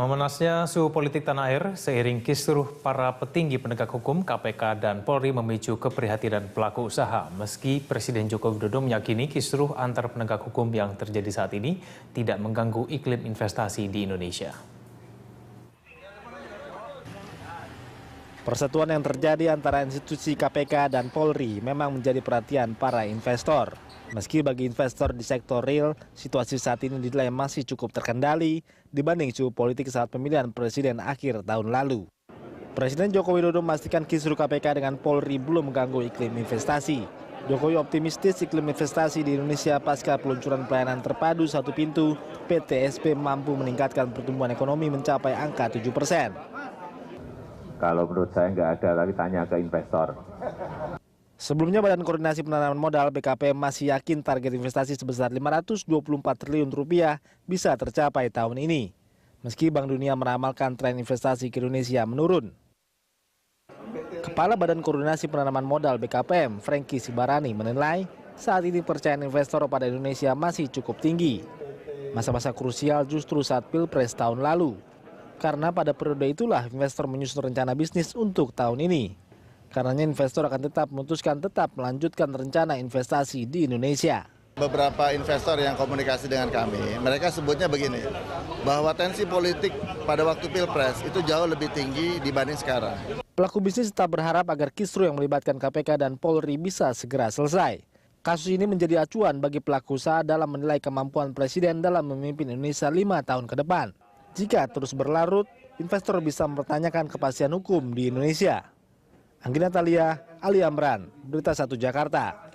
Memanasnya suhu politik tanah air seiring kisruh para petinggi penegak hukum KPK dan Polri memicu keprihatinan pelaku usaha. Meski Presiden Joko Widodo meyakini kisruh antar penegak hukum yang terjadi saat ini tidak mengganggu iklim investasi di Indonesia. Persetuan yang terjadi antara institusi KPK dan Polri memang menjadi perhatian para investor. Meski bagi investor di sektor real, situasi saat ini dinilai masih cukup terkendali dibanding suhu politik saat pemilihan presiden akhir tahun lalu. Presiden Joko Widodo memastikan kisruh KPK dengan Polri belum mengganggu iklim investasi. Jokowi optimistis iklim investasi di Indonesia pasca peluncuran pelayanan terpadu satu pintu, PTSP mampu meningkatkan pertumbuhan ekonomi mencapai angka 7%. Kalau menurut saya nggak ada, tapi tanya ke investor. Sebelumnya Badan Koordinasi Penanaman Modal BKPM masih yakin target investasi sebesar 524 triliun rupiah bisa tercapai tahun ini. Meski Bank Dunia meramalkan tren investasi ke Indonesia menurun. Kepala Badan Koordinasi Penanaman Modal BKPM, Franky Sibarani menilai saat ini kepercayaan investor pada Indonesia masih cukup tinggi. Masa-masa krusial justru saat Pilpres tahun lalu. Karena pada periode itulah investor menyusun rencana bisnis untuk tahun ini. Karenanya investor akan tetap memutuskan tetap melanjutkan rencana investasi di Indonesia. Beberapa investor yang komunikasi dengan kami, mereka sebutnya begini, bahwa tensi politik pada waktu Pilpres itu jauh lebih tinggi dibanding sekarang. Pelaku bisnis tetap berharap agar kisruh yang melibatkan KPK dan Polri bisa segera selesai. Kasus ini menjadi acuan bagi pelaku usaha dalam menilai kemampuan Presiden dalam memimpin Indonesia 5 tahun ke depan. Jika terus berlarut, investor bisa mempertanyakan kepastian hukum di Indonesia. Anggi Natalia, Ali Amran, Berita 1 Jakarta.